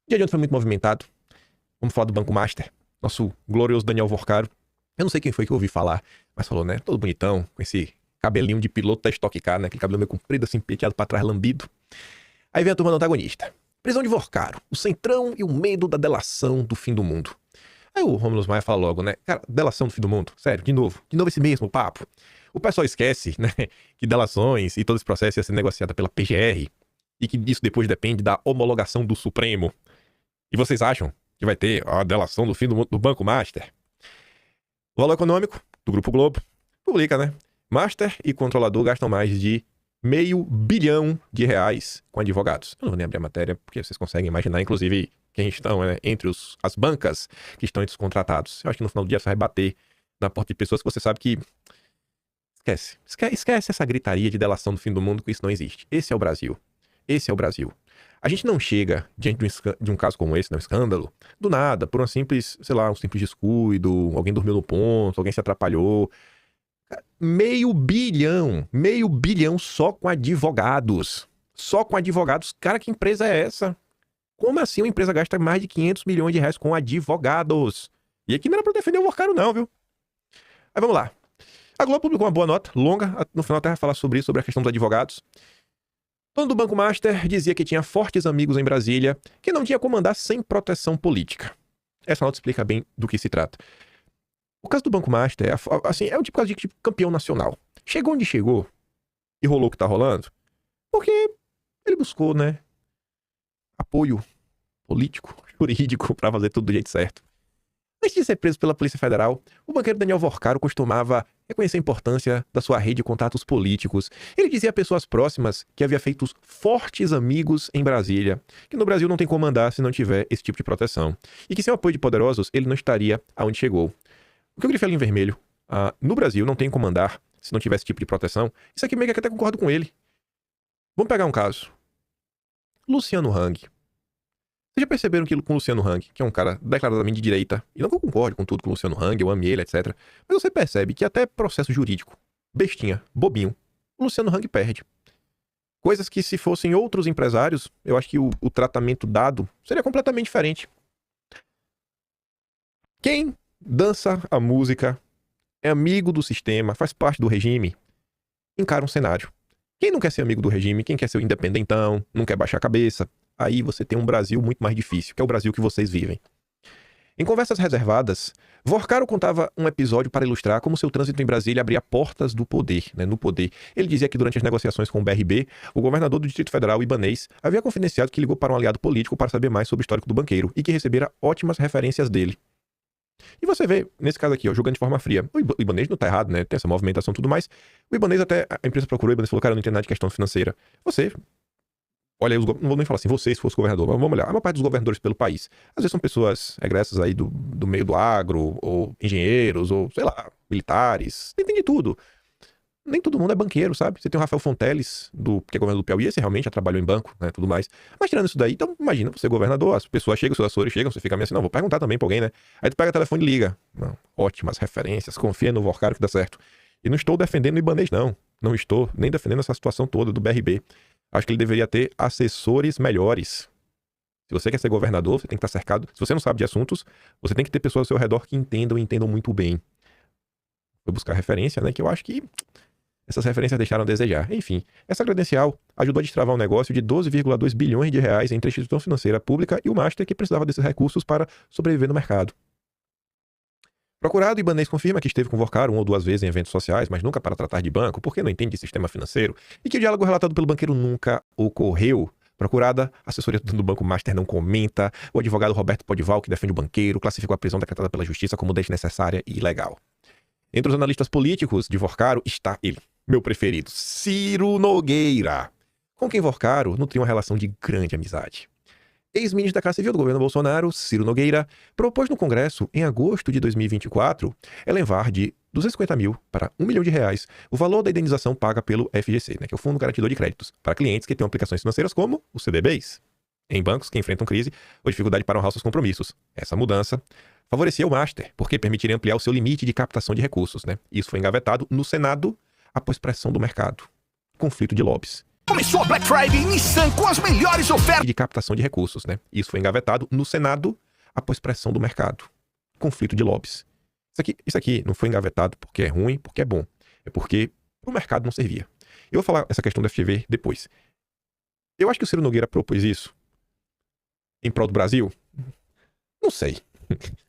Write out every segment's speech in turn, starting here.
Dia de ontem foi muito movimentado. Vamos falar do Banco Master. Nosso glorioso Daniel Worcaro. Eu não sei quem foi que eu ouvi falar, mas falou, né? Todo bonitão, com esse cabelinho de piloto da Stock Car, né? Aquele cabelo meio comprido, assim, penteado pra trás, lambido. Aí vem a turma do antagonista. Prisão de Worcaro, o centrão e o medo da delação do fim do mundo. Aí o Romulus Maia fala logo, né? Cara, delação do fim do mundo? Sério, de novo esse mesmo papo. O pessoal esquece, né? Que delações e todo esse processo ia ser negociado pela PGR e que isso depois depende da homologação do Supremo. E vocês acham que vai ter a delação do fim do mundo do Banco Master? O Valor Econômico, do Grupo Globo, publica, né? Master e controlador gastam mais de R$500 milhão com advogados. Eu não vou nem abrir a matéria, porque vocês conseguem imaginar, inclusive, quem estão, né, entre as bancas que estão entre os contratados. Eu acho que no final do dia você vai bater na porta de pessoas que você sabe que... Esquece essa gritaria de delação do fim do mundo, que isso não existe. Esse é o Brasil. Esse é o Brasil. A gente não chega diante de um caso como esse, né, um escândalo, do nada, por um simples, sei lá, um simples descuido, alguém dormiu no ponto, alguém se atrapalhou. Meio bilhão só com advogados. Só com advogados. Cara, que empresa é essa? Como assim uma empresa gasta mais de R$500 milhões com advogados? E aqui não era pra defender o Worcaro não, viu? Aí vamos lá. A Globo publicou uma boa nota, longa, no final até vai falar sobre isso, sobre a questão dos advogados. O dono do Banco Master dizia que tinha fortes amigos em Brasília, que não tinha como andar sem proteção política. Essa nota explica bem do que se trata. O caso do Banco Master é um tipo de tipo campeão nacional. Chegou onde chegou e rolou o que tá rolando, porque ele buscou, né, apoio político, jurídico, pra fazer tudo do jeito certo. Antes de ser preso pela Polícia Federal, o banqueiro Daniel Worcaro costumava reconhecer a importância da sua rede de contatos políticos. Ele dizia a pessoas próximas que havia feito fortes amigos em Brasília, que no Brasil não tem como andar se não tiver esse tipo de proteção, e que sem o apoio de poderosos ele não estaria aonde chegou. O que eu grifei ali em vermelho, no Brasil não tem como andar se não tiver esse tipo de proteção, isso aqui meio que até concordo com ele. Vamos pegar um caso. Luciano Hang. Vocês já perceberam que com o Luciano Hang, que é um cara declaradamente de direita, e não que eu concorde com tudo com o Luciano Hang, eu ame ele, etc. Mas você percebe que até processo jurídico, bestinha, bobinho, o Luciano Hang perde. Coisas que se fossem outros empresários, eu acho que o tratamento dado seria completamente diferente. Quem dança a música, é amigo do sistema, faz parte do regime, encara um cenário. Quem não quer ser amigo do regime, quem quer ser o independentão, não quer baixar a cabeça, aí você tem um Brasil muito mais difícil, que é o Brasil que vocês vivem. Em conversas reservadas, Worcaro contava um episódio para ilustrar como seu trânsito em Brasília abria portas do poder, né, no poder. Ele dizia que durante as negociações com o BRB, o governador do Distrito Federal, Ibanez, havia confidenciado que ligou para um aliado político para saber mais sobre o histórico do banqueiro e que recebera ótimas referências dele. E você vê, nesse caso aqui, ó, julgando de forma fria, o Ibanez não tá errado, né? Tem essa movimentação e tudo mais. O Ibanez até, a empresa procurou, o Ibanez falou, cara, eu não entendo nada de questão financeira. Você, olha aí, não vou nem falar assim, você se fosse governador, mas vamos olhar, a maior parte dos governadores pelo país, às vezes são pessoas egressas aí do meio do agro, ou engenheiros, ou, sei lá, militares, tem de tudo. Nem todo mundo é banqueiro, sabe? Você tem o Rafael Fonteles, que é governador do Piauí, esse realmente já trabalhou em banco, né, tudo mais. Mas tirando isso daí, então imagina, você é governador, as pessoas chegam, os seus assessores chegam, você fica meio assim, não, vou perguntar também pra alguém, né? Aí tu pega o telefone e liga. Não, ótimas referências, confia no Worcaro que dá certo. E não estou defendendo o Ibanez, não. Não estou nem defendendo essa situação toda do BRB. Acho que ele deveria ter assessores melhores. Se você quer ser governador, você tem que estar cercado. Se você não sabe de assuntos, você tem que ter pessoas ao seu redor que entendam e entendam muito bem. Vou buscar referência, né? Que eu acho que essas referências deixaram a desejar. Enfim, essa credencial ajudou a destravar um negócio de 12,2 bilhões de reais entre a instituição financeira pública e o Master, que precisava desses recursos para sobreviver no mercado. Procurado, Ibanez confirma que esteve com Worcaro uma ou duas vezes em eventos sociais, mas nunca para tratar de banco, porque não entende de sistema financeiro, e que o diálogo relatado pelo banqueiro nunca ocorreu. Procurada, a assessoria do Banco Master não comenta, o advogado Roberto Podival, que defende o banqueiro, classificou a prisão decretada pela justiça como desnecessária e ilegal. Entre os analistas políticos de Worcaro está ele, meu preferido, Ciro Nogueira, com quem Worcaro nutria uma relação de grande amizade. Ex-ministro da Casa Civil do governo Bolsonaro, Ciro Nogueira, propôs no Congresso, em agosto de 2024, elevar de 250 mil para R$1 milhão o valor da indenização paga pelo FGC, né, que é o Fundo Garantidor de Créditos, para clientes que tenham aplicações financeiras como os CDBs, em bancos que enfrentam crise ou dificuldade para honrar seus compromissos. Essa mudança favorecia o Master, porque permitiria ampliar o seu limite de captação de recursos, né? Isso foi engavetado no Senado após pressão do mercado. Conflito de lobbies. Começou a Black Friday Nissan com as melhores ofertas de captação de recursos, né? Isso foi engavetado no Senado após pressão do mercado. Conflito de lobbies. Isso aqui não foi engavetado porque é ruim, porque é bom. É porque o mercado não servia. Eu vou falar essa questão do FGV depois. Eu acho que o Ciro Nogueira propôs isso em prol do Brasil? Não sei.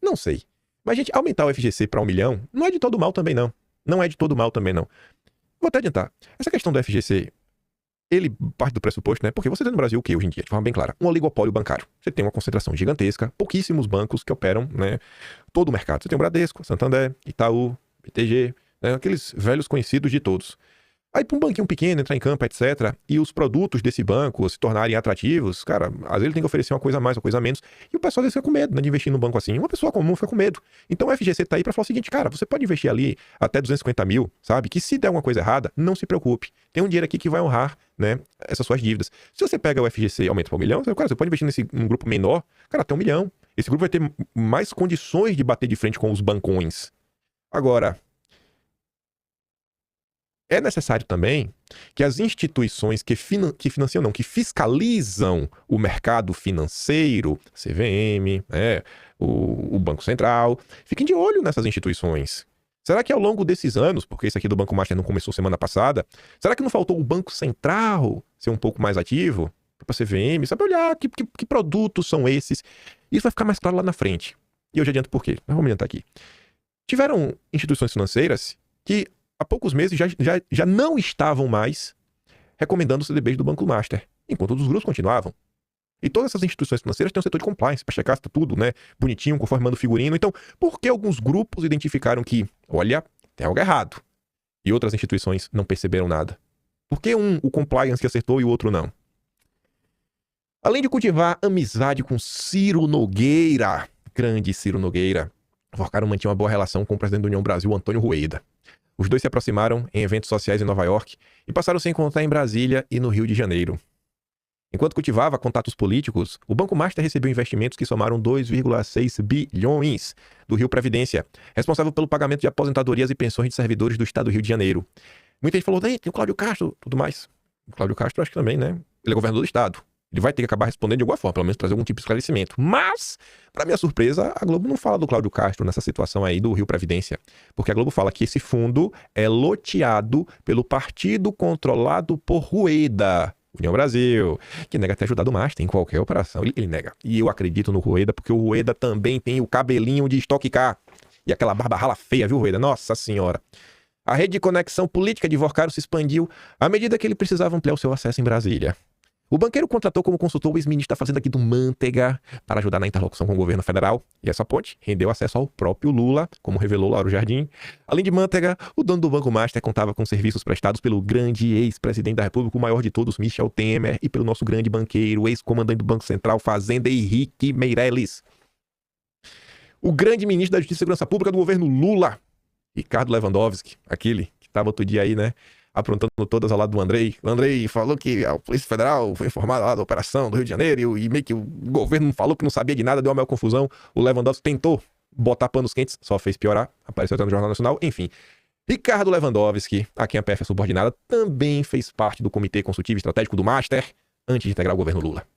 Não sei. Mas, gente, aumentar o FGC para 1 milhão não é de todo mal também, não. Não é de todo mal também, não. Vou até adiantar. Essa questão do FGC, ele parte do pressuposto, né? Porque você tem no Brasil o que hoje em dia? De forma bem clara. Um oligopólio bancário. Você tem uma concentração gigantesca, pouquíssimos bancos que operam, né? Todo o mercado. Você tem o Bradesco, Santander, Itaú, BTG, né, aqueles velhos conhecidos de todos. Aí para um banquinho pequeno entrar em campo, etc., e os produtos desse banco se tornarem atrativos, cara, às vezes ele tem que oferecer uma coisa a mais, uma coisa a menos, e o pessoal às vezes fica com medo, né, de investir num banco assim. Uma pessoa comum fica com medo. Então o FGC tá aí para falar o seguinte, cara, você pode investir ali até 250 mil, sabe? Que se der alguma coisa errada, não se preocupe. Tem um dinheiro aqui que vai honrar, né, essas suas dívidas. Se você pega o FGC e aumenta para 1 milhão, cara, você pode investir num grupo menor, cara, até 1 milhão. Esse grupo vai ter mais condições de bater de frente com os bancões. Agora, é necessário também que as instituições que financiam, não, que fiscalizam o mercado financeiro, CVM, o Banco Central, fiquem de olho nessas instituições. Será que ao longo desses anos, porque esse aqui do Banco Master não começou semana passada, será que não faltou o Banco Central ser um pouco mais ativo para a CVM? Sabe olhar que produtos são esses? Isso vai ficar mais claro lá na frente. E eu já adianto por quê. Mas vamos adiantar aqui. Tiveram instituições financeiras que há poucos meses já não estavam mais recomendando os CDBs do Banco Master, enquanto os grupos continuavam. E todas essas instituições financeiras têm um setor de compliance para checar se tá tudo, né, bonitinho, conforme manda o figurino. Então, por que alguns grupos identificaram que, olha, tem algo errado, e outras instituições não perceberam nada? Por que o compliance que acertou e o outro não? Além de cultivar amizade com Ciro Nogueira, grande Ciro Nogueira, Forcaro mantinha uma boa relação com o presidente da União Brasil, Antônio Rueda. Os dois se aproximaram em eventos sociais em Nova York e passaram a se encontrar em Brasília e no Rio de Janeiro. Enquanto cultivava contatos políticos, o Banco Master recebeu investimentos que somaram 2,6 bilhões do Rio Previdência, responsável pelo pagamento de aposentadorias e pensões de servidores do estado do Rio de Janeiro. Muita gente falou, tem o Cláudio Castro, tudo mais. O Cláudio Castro, acho que também, né? Ele é governador do estado. Ele vai ter que acabar respondendo de alguma forma, pelo menos trazer algum tipo de esclarecimento. Mas, para minha surpresa, a Globo não fala do Cláudio Castro nessa situação aí do Rio Previdência. Porque a Globo fala que esse fundo é loteado pelo partido controlado por Rueda, União Brasil, que nega ter ajudado o Master em qualquer operação. Ele nega. E eu acredito no Rueda, porque o Rueda também tem o cabelinho de Stock Car. E aquela barba rala feia, viu, Rueda? Nossa Senhora. A rede de conexão política de Forcaro se expandiu à medida que ele precisava ampliar o seu acesso em Brasília. O banqueiro contratou como consultor o ex-ministro da Fazenda aqui do Manteiga para ajudar na interlocução com o governo federal. E essa ponte rendeu acesso ao próprio Lula, como revelou Lauro Jardim. Além de Manteiga, o dono do Banco Master contava com serviços prestados pelo grande ex-presidente da República, o maior de todos, Michel Temer, e pelo nosso grande banqueiro, ex-comandante do Banco Central, Fazenda, Henrique Meirelles. O grande ministro da Justiça e Segurança Pública do governo Lula, Ricardo Lewandowski, aquele que estava outro dia aí, né? Aprontando todas ao lado do Andrei. O Andrei falou que a Polícia Federal foi informada lá da operação do Rio de Janeiro e meio que o governo falou que não sabia de nada, deu uma maior confusão. O Lewandowski tentou botar panos quentes, só fez piorar, apareceu até no Jornal Nacional, enfim. Ricardo Lewandowski, a quem a PF é subordinada, também fez parte do Comitê Consultivo Estratégico do Master antes de integrar o governo Lula.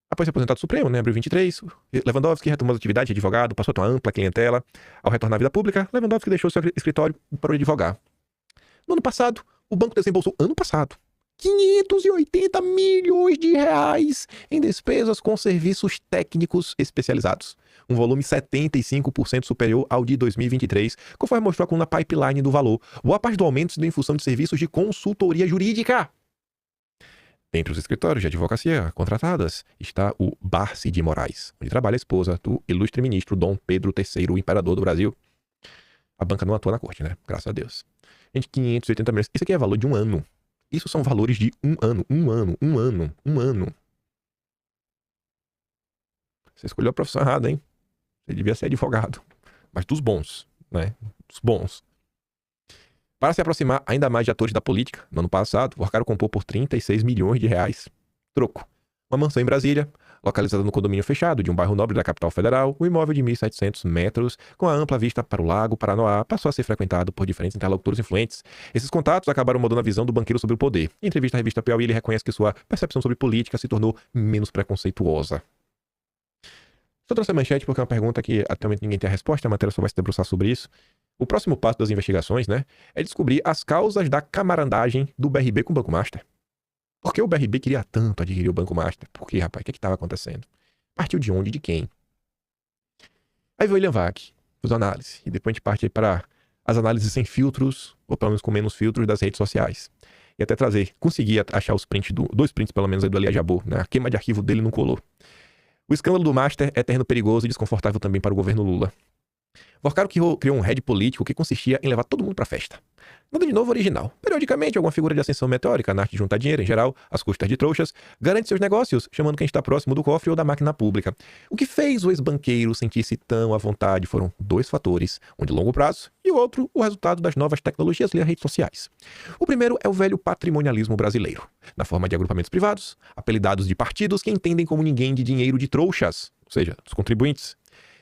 Após ser aposentado do Supremo, né, abril 23, Lewandowski retomou as atividades de advogado, passou a ter uma ampla clientela. Ao retornar à vida pública, Lewandowski deixou seu escritório para advogar. No ano passado, o banco desembolsou, ano passado, 580 milhões de reais em despesas com serviços técnicos especializados. Um volume 75% superior ao de 2023, conforme mostrou a coluna Pipeline do Valor. Boa parte do aumento se deu em função de serviços de consultoria jurídica. Entre os escritórios de advocacia contratadas está o Barsi de Moraes, onde trabalha a esposa do ilustre ministro Dom Pedro III, o imperador do Brasil. A banca não atua na corte, né? Graças a Deus. Gente, 580 milhões. Isso aqui é valor de um ano. Isso são valores de um ano. Você escolheu a profissão errada, hein? Você devia ser advogado. Mas dos bons, né? Dos bons. Para se aproximar ainda mais de atores da política, no ano passado, o Forcaro comprou por 36 milhões de reais. Troco. Uma mansão em Brasília, localizada no condomínio fechado de um bairro nobre da capital federal, o imóvel de 1.700 metros, com a ampla vista para o Lago Paranoá, passou a ser frequentado por diferentes interlocutores influentes. Esses contatos acabaram mudando a visão do banqueiro sobre o poder. Em entrevista à revista Piauí, ele reconhece que sua percepção sobre política se tornou menos preconceituosa. Só trouxe a manchete porque é uma pergunta que atualmente ninguém tem a resposta, a matéria só vai se debruçar sobre isso. O próximo passo das investigações, né, é descobrir as causas da camaradagem do BRB com o Banco Master. Por que o BRB queria tanto adquirir o Banco Master? Por quê, rapaz? O que estava acontecendo? Partiu de onde? De quem? Aí veio o William Vac, fez análise. E depois a gente parte aí para as análises sem filtros, ou pelo menos com menos filtros das redes sociais. E até conseguir achar os prints, dois prints pelo menos aí do Elia Jabbour, né? A queima de arquivo dele não colou. O escândalo do Master é terreno perigoso e desconfortável também para o governo Lula. Vorcaro criou um head político que consistia em levar todo mundo pra festa. Nada de novo original. Periodicamente, alguma figura de ascensão meteórica, na arte de juntar dinheiro em geral, às custas de trouxas, garante seus negócios, chamando quem está próximo do cofre ou da máquina pública. O que fez o ex-banqueiro sentir-se tão à vontade foram dois fatores, um de longo prazo e o outro, o resultado das novas tecnologias e as redes sociais. O primeiro é o velho patrimonialismo brasileiro, na forma de agrupamentos privados, apelidados de partidos que entendem como ninguém de dinheiro de trouxas, ou seja, dos contribuintes.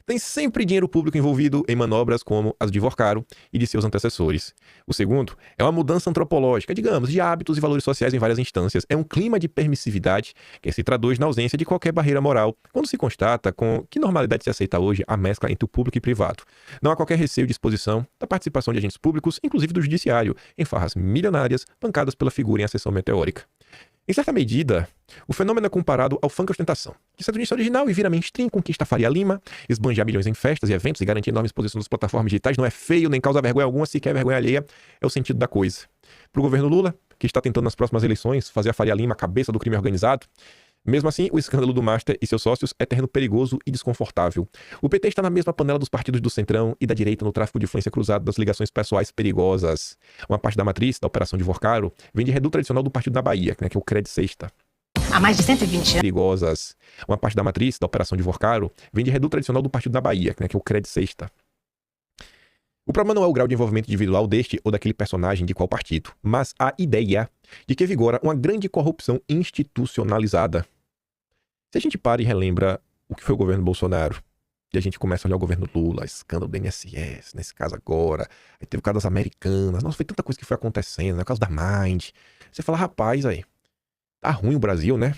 Tem sempre dinheiro público envolvido em manobras como as de Vorcaro e de seus antecessores. O segundo é uma mudança antropológica, digamos, de hábitos e valores sociais em várias instâncias. É um clima de permissividade que se traduz na ausência de qualquer barreira moral, quando se constata com que normalidade se aceita hoje a mescla entre o público e privado. Não há qualquer receio de exposição da participação de agentes públicos, inclusive do judiciário, em farras milionárias bancadas pela figura em ascensão meteórica. Em certa medida, o fenômeno é comparado ao funk ostentação, que sai do início original e vira mainstream, conquista a Faria Lima, esbanja milhões em festas e eventos e garante enorme exposição das plataformas digitais, não é feio, nem causa vergonha alguma, sequer vergonha alheia, é o sentido da coisa. Para o governo Lula, que está tentando nas próximas eleições fazer a Faria Lima a cabeça do crime organizado, mesmo assim, o escândalo do Master e seus sócios é terreno perigoso e desconfortável. O PT está na mesma panela dos partidos do Centrão e da direita no tráfico de influência cruzado das ligações pessoais perigosas. Uma parte da matriz da operação de Vorcaro vem de reduto tradicional do partido da Bahia, né, que é o Cred Sexta. Há mais de 120 anos. Perigosas. Uma parte da matriz da operação de Vorcaro vem de reduto tradicional do partido da Bahia, né, que é o Cred Sexta. O problema não é o grau de envolvimento individual deste ou daquele personagem de qual partido, mas a ideia de que vigora uma grande corrupção institucionalizada. Se a gente para e relembra o que foi o governo Bolsonaro, e a gente começa a olhar o governo Lula, escândalo do INSS, nesse caso agora, aí teve o caso das Americanas, nossa, foi tanta coisa que foi acontecendo, né? O caso da Mind. Você fala, rapaz, aí, tá ruim o Brasil, né?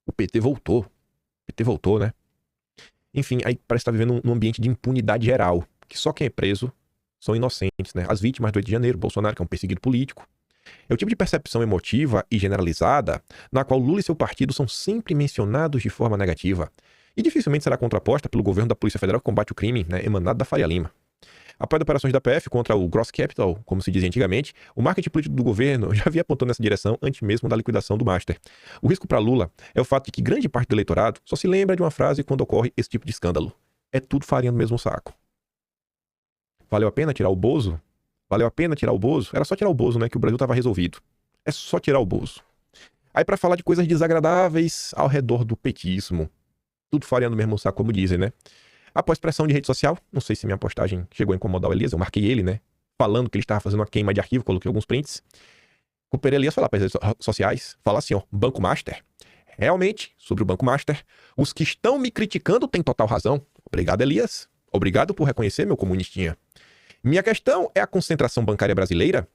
O PT voltou, né? Enfim, aí parece que tá vivendo num ambiente de impunidade geral, que só quem é preso são inocentes, né? As vítimas do 8 de janeiro, Bolsonaro, que é um perseguido político. É o tipo de percepção emotiva e generalizada na qual Lula e seu partido são sempre mencionados de forma negativa e dificilmente será contraposta pelo governo da Polícia Federal que combate o crime, né, emanado da Faria Lima. Após operações da PF contra o Gross Capital, como se dizia antigamente, o marketing político do governo já havia apontado nessa direção antes mesmo da liquidação do Master. O risco para Lula é o fato de que grande parte do eleitorado só se lembra de uma frase quando ocorre esse tipo de escândalo. É tudo farinha no mesmo saco. Valeu a pena tirar o Bozo? Valeu a pena tirar o Bozo? Era só tirar o Bozo, né? Que o Brasil estava resolvido. É só tirar o Bozo. Aí para falar de coisas desagradáveis ao redor do petismo. Tudo farinha no mesmo saco, como dizem, né? Após pressão de rede social, não sei se minha postagem chegou a incomodar o Elias, eu marquei ele, né? Falando que ele estava fazendo uma queima de arquivo, coloquei alguns prints. O Pereira Elias foi lá para as redes sociais, fala assim, ó, Banco Master. Realmente, sobre o Banco Master, os que estão me criticando têm total razão. Obrigado, Elias. Obrigado por reconhecer, meu comunistinha. Minha questão é a concentração bancária brasileira?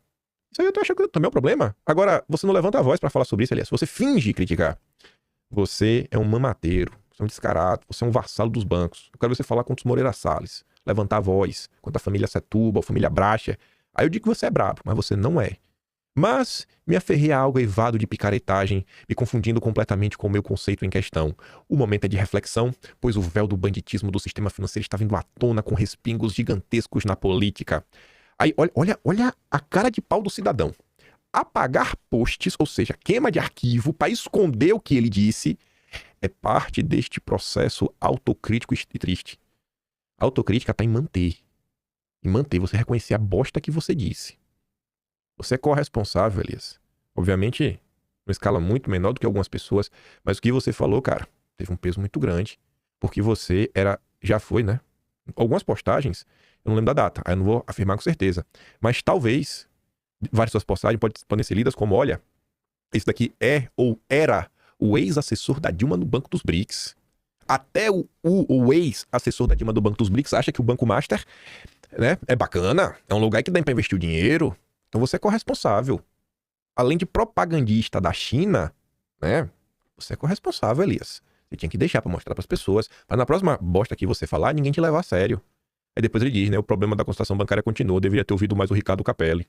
Isso aí eu tô achando que também é um problema. Agora, você não levanta a voz pra falar sobre isso, aliás. Você finge criticar. Você é um mamateiro. Você é um descarado. Você é um vassalo dos bancos. Eu quero você falar contra os Moreira Salles. Levantar a voz. Contra a família Setúbal, a família Bracha. Aí eu digo que você é brabo, mas você não é. Mas me aferrei a algo eivado de picaretagem, me confundindo completamente com o meu conceito em questão. O momento é de reflexão, pois o véu do banditismo do sistema financeiro está vindo à tona com respingos gigantescos na política. Aí, olha a cara de pau do cidadão. Apagar posts, ou seja, queima de arquivo, para esconder o que ele disse, é parte deste processo autocrítico e triste. A autocrítica está em manter. Em manter, você reconhecer a bosta que você disse. Você é corresponsável, Elias. Obviamente, numa escala muito menor do que algumas pessoas, mas o que você falou, cara, teve um peso muito grande, porque você já foi, né? Algumas postagens, eu não lembro da data, aí eu não vou afirmar com certeza, mas talvez várias suas postagens podem ser lidas como, olha, esse daqui é ou era o ex-assessor da Dilma no Banco dos BRICS. Até o ex-assessor da Dilma do Banco dos BRICS acha que o Banco Master, né, é bacana, é um lugar que dá pra investir o dinheiro. Então você é corresponsável. Além de propagandista da China, né, você é corresponsável, Elias. Você tinha que deixar pra mostrar pras pessoas, pra na próxima bosta que você falar, ninguém te levar a sério. Aí depois ele diz, né, o problema da concentração bancária continua, eu deveria ter ouvido mais o Ricardo Capelli.